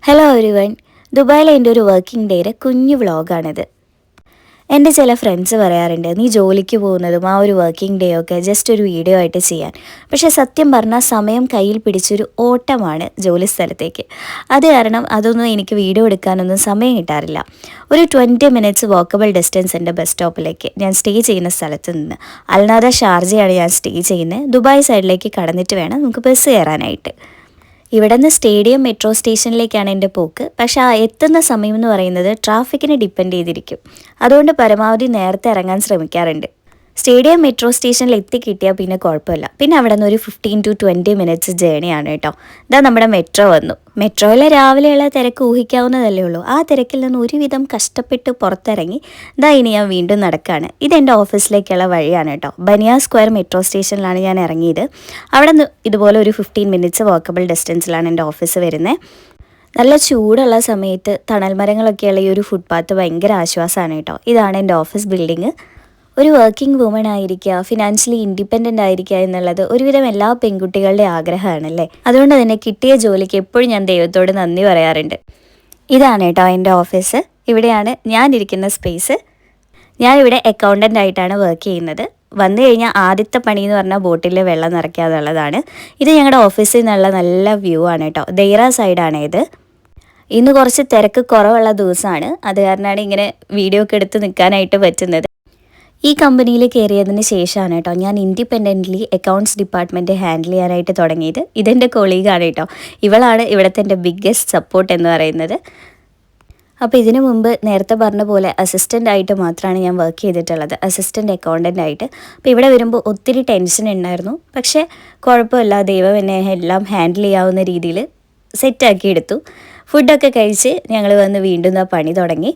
Hello everyone. ദുബായിലെ എൻ്റെ ഒരു വർക്കിംഗ് ഡേയുടെ കുഞ്ഞു വ്ളോഗാണിത്. എൻ്റെ ചില ഫ്രണ്ട്സ് പറയാറുണ്ട്, നീ ജോലിക്ക് പോകുന്നതും ആ ഒരു വർക്കിംഗ് ഡേ ഒക്കെ ജസ്റ്റ് ഒരു വീഡിയോ ആയിട്ട് ചെയ്യാൻ. പക്ഷേ സത്യം പറഞ്ഞാൽ സമയം കയ്യിൽ പിടിച്ചൊരു ഓട്ടമാണ് ജോലി സ്ഥലത്തേക്ക്. അത് കാരണം അതൊന്നും എനിക്ക് വീഡിയോ എടുക്കാനൊന്നും സമയം കിട്ടാറില്ല. ഒരു 20 മിനിറ്റ്സ് വാക്കബിൾ ഡിസ്റ്റൻസ് എൻ്റെ ബസ് സ്റ്റോപ്പിലേക്ക്, ഞാൻ സ്റ്റേ ചെയ്യുന്ന സ്ഥലത്ത് നിന്ന്. അൽനാദ ഷാർജയാണ് ഞാൻ സ്റ്റേ ചെയ്യുന്നത്. ദുബായ് സൈഡിലേക്ക് കടന്നിട്ട് വേണം നമുക്ക് ബസ് കയറാനായിട്ട്. ഇവിടെ നിന്ന് സ്റ്റേഡിയം മെട്രോ സ്റ്റേഷനിലേക്കാണ് എൻ്റെ പോക്ക്. പക്ഷേ ആ എത്തുന്ന സമയം എന്ന് പറയുന്നത് ട്രാഫിക്കിനെ ഡിപ്പെൻഡ് ചെയ്തിരിക്കും. അതുകൊണ്ട് പരമാവധി നേരത്തെ ഇറങ്ങാൻ ശ്രമിക്കാറുണ്ട്. സ്റ്റേഡിയം മെട്രോ സ്റ്റേഷനിൽ എത്തിക്കിട്ടിയാൽ പിന്നെ കുഴപ്പമില്ല. പിന്നെ അവിടെ നിന്ന് ഒരു 15 to 20 മിനിറ്റ്സ് ജേണിയാണ് കേട്ടോ. ഇതാ നമ്മുടെ മെട്രോ വന്നു. മെട്രോയിലെ രാവിലെയുള്ള തിരക്ക് ഊഹിക്കാവുന്നതല്ലേ ഉള്ളൂ. ആ തിരക്കിൽ നിന്ന് ഒരുവിധം കഷ്ടപ്പെട്ട് പുറത്തിറങ്ങി ഇതാ ഇനി ഞാൻ വീണ്ടും നടക്കുകയാണ്. ഇതെൻ്റെ ഓഫീസിലേക്കുള്ള വഴിയാണ് കേട്ടോ. ബനിയ സ്ക്വയർ മെട്രോ സ്റ്റേഷനിലാണ് ഞാൻ ഇറങ്ങിയത്. അവിടെ നിന്ന് ഇതുപോലെ ഒരു 15 മിനിറ്റ്സ് വാക്കബിൾ ഡിസ്റ്റൻസിലാണ് എൻ്റെ ഓഫീസ് വരുന്നത്. നല്ല ചൂടുള്ള സമയത്ത് തണൽ മരങ്ങളൊക്കെയുള്ള ഈ ഒരു ഫുട്പാത്ത് ഭയങ്കര ആശ്വാസമാണ് കേട്ടോ. ഇതാണ് എൻ്റെ ഓഫീസ് ബിൽഡിങ്. ഒരു വർക്കിംഗ് വുമൺ ആയിരിക്കുക, ഫിനാൻഷ്യലി ഇൻഡിപെൻഡൻ്റ് ആയിരിക്കുക എന്നുള്ളത് ഒരുവിധം എല്ലാ പെൺകുട്ടികളുടെ ആഗ്രഹമാണല്ലേ. അതുകൊണ്ട് തന്നെ കിട്ടിയ ജോലിക്ക് എപ്പോഴും ഞാൻ ദൈവത്തോട് നന്ദി പറയാറുണ്ട്. ഇതാണ് കേട്ടോ എൻ്റെ ഓഫീസ്. ഇവിടെയാണ് ഞാനിരിക്കുന്ന സ്പേസ്. ഞാനിവിടെ അക്കൗണ്ടൻ്റ് ആയിട്ടാണ് വർക്ക് ചെയ്യുന്നത്. വന്നു കഴിഞ്ഞാൽ ആദ്യത്തെ പണി എന്ന് പറഞ്ഞാൽ ബോട്ടിൽ വെള്ളം നിറയ്ക്കുക എന്നുള്ളതാണ്. ഇത് ഞങ്ങളുടെ ഓഫീസിൽ നിന്നുള്ള നല്ല വ്യൂ ആണ് കേട്ടോ. ദൈറ സൈഡാണ് ഇത്. ഇന്ന് കുറച്ച് തിരക്ക് കുറവുള്ള ദിവസമാണ്. അത് കാരണമാണ് ഇങ്ങനെ വീഡിയോ ഒക്കെ എടുത്ത് നിൽക്കാനായിട്ട് പറ്റുന്നത്. ഈ കമ്പനിയിൽ കയറിയതിന് ശേഷമാണ് കേട്ടോ ഞാൻ ഇൻഡിപെൻഡൻ്റ്ലി അക്കൗണ്ട്സ് ഡിപ്പാർട്ട്മെൻറ്റ് ഹാൻഡിൽ ചെയ്യാനായിട്ട് തുടങ്ങിയത്. ഇതെൻ്റെ കൊളീഗാണ് കേട്ടോ. ഇവളാണ് ഇവിടുത്തെ എൻ്റെ ബിഗ്ഗസ്റ്റ് സപ്പോർട്ട് എന്ന് പറയുന്നത്. അപ്പോൾ ഇതിനു മുമ്പ് നേരത്തെ പറഞ്ഞ പോലെ അസിസ്റ്റൻ്റ് ആയിട്ട് മാത്രമാണ് ഞാൻ വർക്ക് ചെയ്തിട്ടുള്ളത്, അസിസ്റ്റൻ്റ് അക്കൗണ്ടൻ്റ് ആയിട്ട്. അപ്പോൾ ഇവിടെ വരുമ്പോൾ ഒത്തിരി ടെൻഷൻ ഉണ്ടായിരുന്നു. പക്ഷേ കുഴപ്പമില്ല, ദൈവം എന്നെ എല്ലാം ഹാൻഡിൽ ചെയ്യാവുന്ന രീതിയിൽ സെറ്റാക്കി എടുത്തു. ഫുഡൊക്കെ കഴിച്ച് ഞങ്ങൾ വന്ന് വീണ്ടും ആ പണി തുടങ്ങി.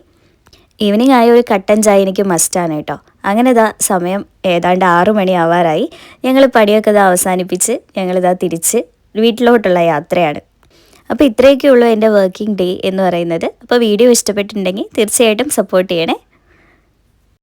ഈവനിങ് ആയ ഒരു കട്ടൻ ചായ എനിക്ക് മസ്റ്റാണ് കേട്ടോ. അങ്ങനെ ഇതാ സമയം ഏതാണ്ട് 6 മണി ആവാറായി. ഞങ്ങൾ പണിയൊക്കെ ഇതാ അവസാനിപ്പിച്ച് ഞങ്ങളിതാ തിരിച്ച് വീട്ടിലോട്ടുള്ള യാത്രയാണ്. അപ്പോൾ ഇത്രയൊക്കെ ഉള്ളൂ എൻ്റെ വർക്കിംഗ് ഡേ എന്ന് പറയുന്നത്. അപ്പോൾ വീഡിയോ ഇഷ്ടപ്പെട്ടിട്ടുണ്ടെങ്കിൽ തീർച്ചയായിട്ടും സപ്പോർട്ട് ചെയ്യണേ.